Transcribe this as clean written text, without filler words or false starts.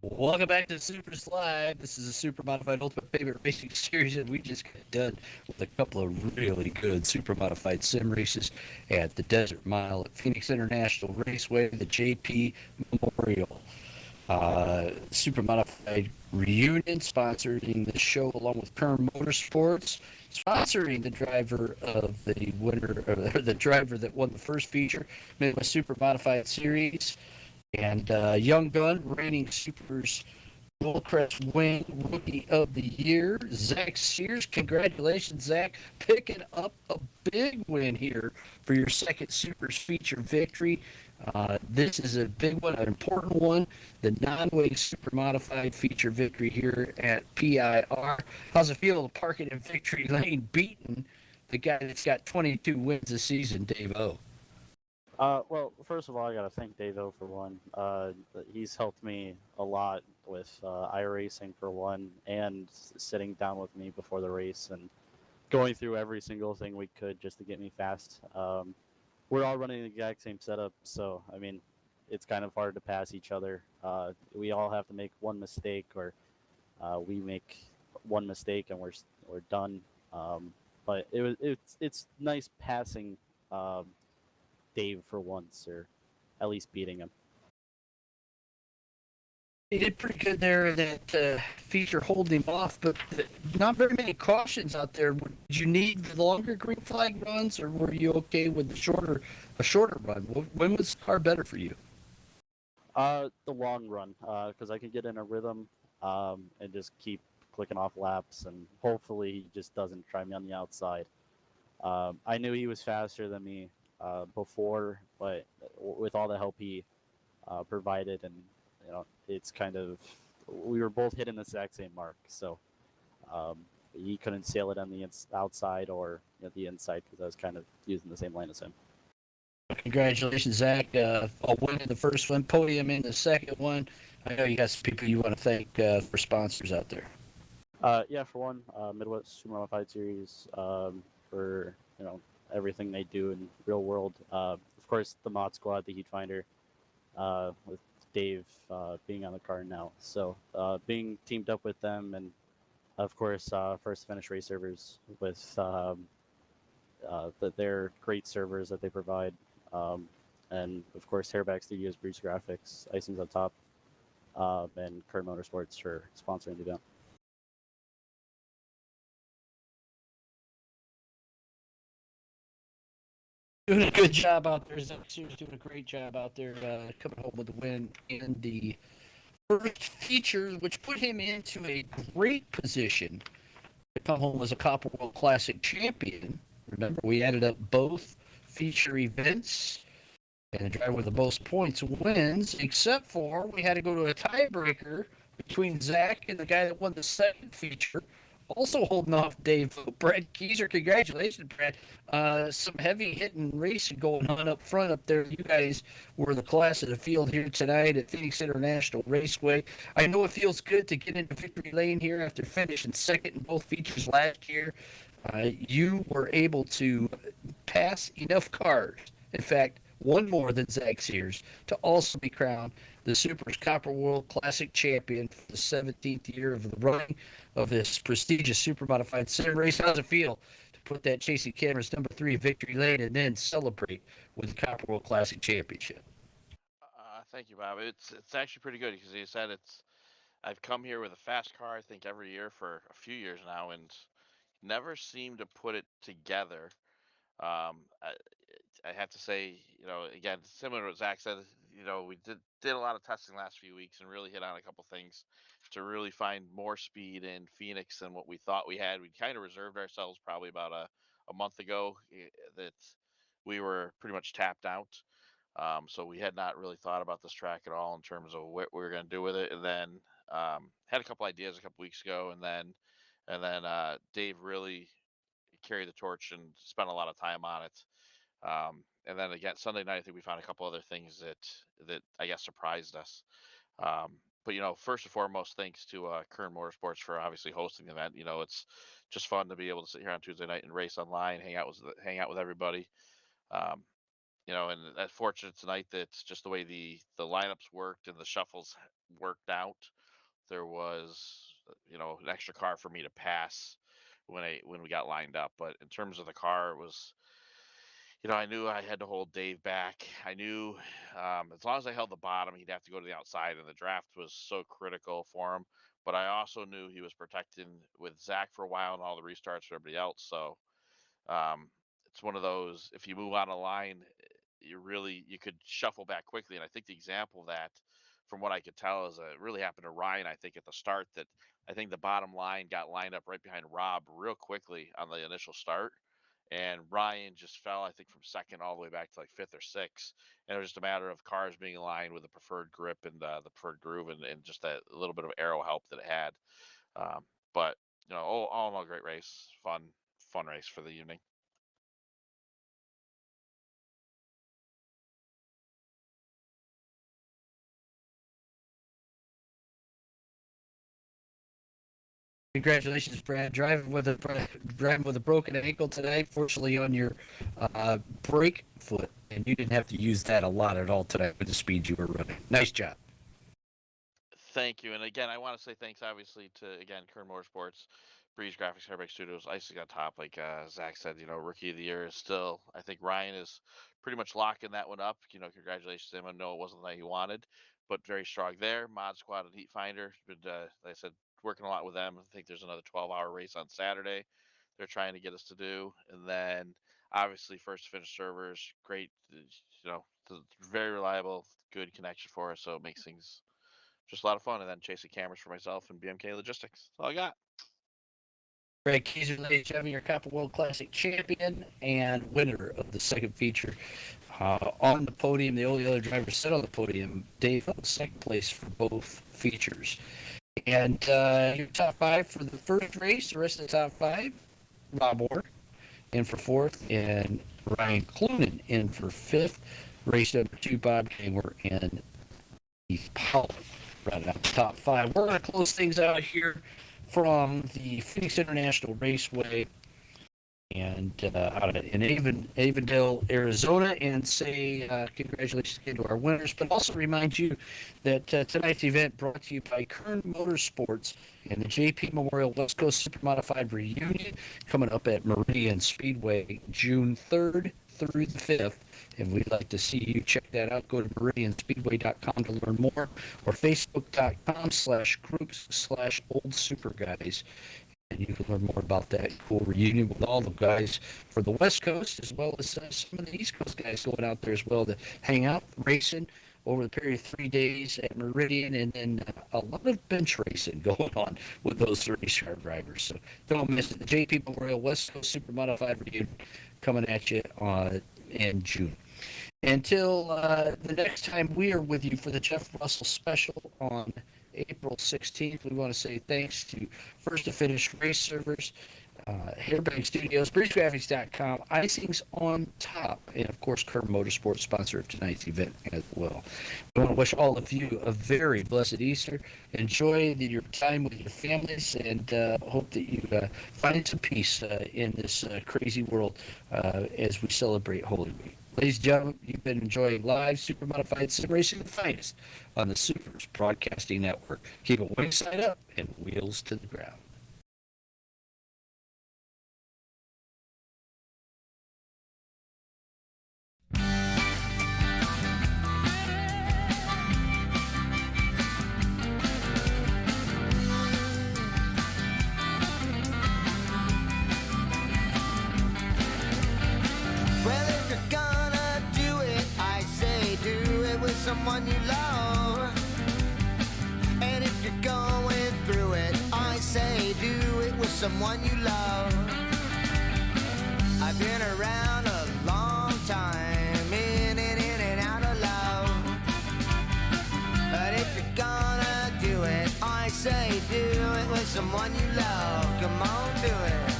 Welcome back to SUPRS Live. This is a Super Modified Ultimate Favorite Racing Series, and we just got done with a couple of really good Super Modified sim races at the Desert Mile at Phoenix International Raceway, the JP Memorial. Super Modified Reunion sponsoring the show along with Kern Motorsports, sponsoring the driver of the winner, or the driver that won the first feature, Midwest Super Modified Series. And Young Gun, reigning Supers Bullcrest Wing Rookie of the Year, Zach Sears. Congratulations, Zach, picking up a big win here for your second Supers feature victory. This is a big one, an important one. The non-wing super modified feature victory here at PIR. How's it feel to park it in victory lane, beating the guy that's got 22 wins this season, Dave O? Well, first of all, I gotta thank Davo for one. He's helped me a lot with iRacing for one, and sitting down with me before the race and going through every single thing we could just to get me fast. We're all running the exact same setup, so I mean, it's kind of hard to pass each other. We all have to make one mistake, or we make one mistake and we're done. But it's nice passing. Dave for once, or at least beating him. He did pretty good there in that feature holding him off, but not very many cautions out there. Did you need the longer green flag runs, or were you okay with a shorter run? When was the car better for you? The long run, because I can get in a rhythm, and just keep clicking off laps, and hopefully he just doesn't try me on the outside. I knew he was faster than me before, but with all the help he provided, and it's kind of we were both hitting the exact same mark, so um, he couldn't sail it on the outside or the inside because I was kind of using the same lane as him. Congratulations, Zach. A win in the first one, podium in the second one. I know you got some people you want to thank for sponsors out there. Yeah, for one, Midwest Supermodified Series, for everything they do in real world. Of course, the Mod Squad, the Heat Finder, with Dave being on the car now. So being teamed up with them, and of course, First Finish Race servers with their great servers that they provide, um, and of course, Hairback Studios, Breeze Graphics, Icing's on top, and Kern Motorsports for sponsoring the event. Doing a good job out there. Zach Sears doing a great job out there, coming home with the win in the first feature, which put him into a great position to come home as a Copper World Classic champion. Remember, we added up both feature events, and the driver with the most points wins, except for we had to go to a tiebreaker between Zach and the guy that won the second feature. Also holding off Dave, Brad Keyser. Congratulations, Brad. Some heavy hitting racing going on up front up there. You guys were the class of the field here tonight at Phoenix International Raceway. I know it feels good to get into victory lane here after finishing second in both features last year. You were able to pass enough cars. In fact, one more than Zach Sears to also be crowned the Supers Copper World Classic champion for the 17th year of the running of this prestigious super modified sim race. How's it feel to put that chasing cameras number 3 victory lane and then celebrate with the Copper World Classic championship? Thank you, Bob. It's actually pretty good because you said it's. I've come here with a fast car, I think, every year for a few years now, and never seem to put it together. Um, I, I have to say, again, similar to what Zach said, we did a lot of testing last few weeks and really hit on a couple things to really find more speed in Phoenix than what we thought we had. We kind of reserved ourselves probably about a month ago that we were pretty much tapped out. So we had not really thought about this track at all in terms of what we were going to do with it. And then had a couple ideas a couple weeks ago, and then Dave really carried the torch and spent a lot of time on it. And then again, Sunday night, I think we found a couple other things that I guess surprised us. But first and foremost, thanks to Kern Motorsports for obviously hosting the event. It's just fun to be able to sit here on Tuesday night and race online, hang out with everybody. Um, and that's fortunate tonight that just the way the lineups worked and the shuffles worked out, there was an extra car for me to pass when we got lined up. But in terms of the car, it was I knew I had to hold Dave back. I knew as long as I held the bottom, he'd have to go to the outside, and the draft was so critical for him. But I also knew he was protecting with Zach for a while and all the restarts for everybody else. So um, it's one of those. If you move on a line, you could shuffle back quickly. And I think the example of that, from what I could tell, is it really happened to Ryan. I think at the start that I think the bottom line got lined up right behind Rob real quickly on the initial start, and Ryan just fell, I think, from second all the way back to like fifth or sixth. And it was just a matter of cars being aligned with the preferred grip and the preferred groove, and just that little bit of aero help that it had. But all in all, great race, fun race for the evening. Congratulations, Brad. Driving with a broken ankle today. Fortunately, on your brake foot, and you didn't have to use that a lot at all today with the speed you were running. Nice job. Thank you. And again, I want to say thanks, obviously, to, again, Kern Motorsports, Breeze Graphics, Airbag Studios, Icing on Top. Like Zach said, Rookie of the Year is still, I think Ryan is pretty much locking that one up. Congratulations to him. I know it wasn't the night he wanted, but very strong there. Mod Squad and Heat Finder, but like I said, working a lot with them. I think there's another 12-hour race on Saturday they're trying to get us to do. And then, obviously, First to Finish servers, great, very reliable, good connection for us. So it makes things just a lot of fun. And then chasing cameras for myself and BMK Logistics. That's all I got. Greg Keyser, ladies and gentlemen, your Copper World Classic champion and winner of the second feature. On the podium, the only other driver set on the podium, Dave, second place for both features. And your top five for the first race, the rest of the top five, Rob Orr in for fourth, and Ryan Clunan in for fifth. Race number two, Bob Kangwer and Keith Powell rounding out the top five. We're going to close things out here from the Phoenix International Raceway and out in Avondale, Arizona, and say congratulations again to our winners, but also remind you that tonight's event brought to you by Kern Motorsports and the JP Memorial West Coast Supermodified Reunion coming up at Meridian Speedway June 3rd through the 5th. And we'd like to see you check that out. Go to meridianspeedway.com to learn more, or facebook.com/groups/oldsuperguys. And you can learn more about that cool reunion with all the guys for the West Coast, as well as some of the East Coast guys going out there as well to hang out, racing over the period of 3 days at Meridian, and then a lot of bench racing going on with those 30-car drivers. So don't miss it. The JP Memorial West Coast Super Modified Reunion coming at you in June. Until the next time we are with you for the Jeff Russell Special on April 16th, we want to say thanks to First to Finish Race Servers, Airbag Studios, BreezeGraphics.com, Icings on Top, and of course Kern Motorsports, sponsor of tonight's event as well. We want to wish all of you a very blessed Easter. Enjoy your time with your families, and hope that you find some peace in this crazy world as we celebrate Holy Week. Ladies and gentlemen, you've been enjoying live Super Modified Sim Racing, the finest on the SUPRS Broadcasting Network. Keep it wing side up and wheels to the ground. Someone you love, and if you're going through it, I say do it with someone you love. I've been around a long time, in and out of love, but if you're gonna do it, I say do it with someone you love. Come on, do it.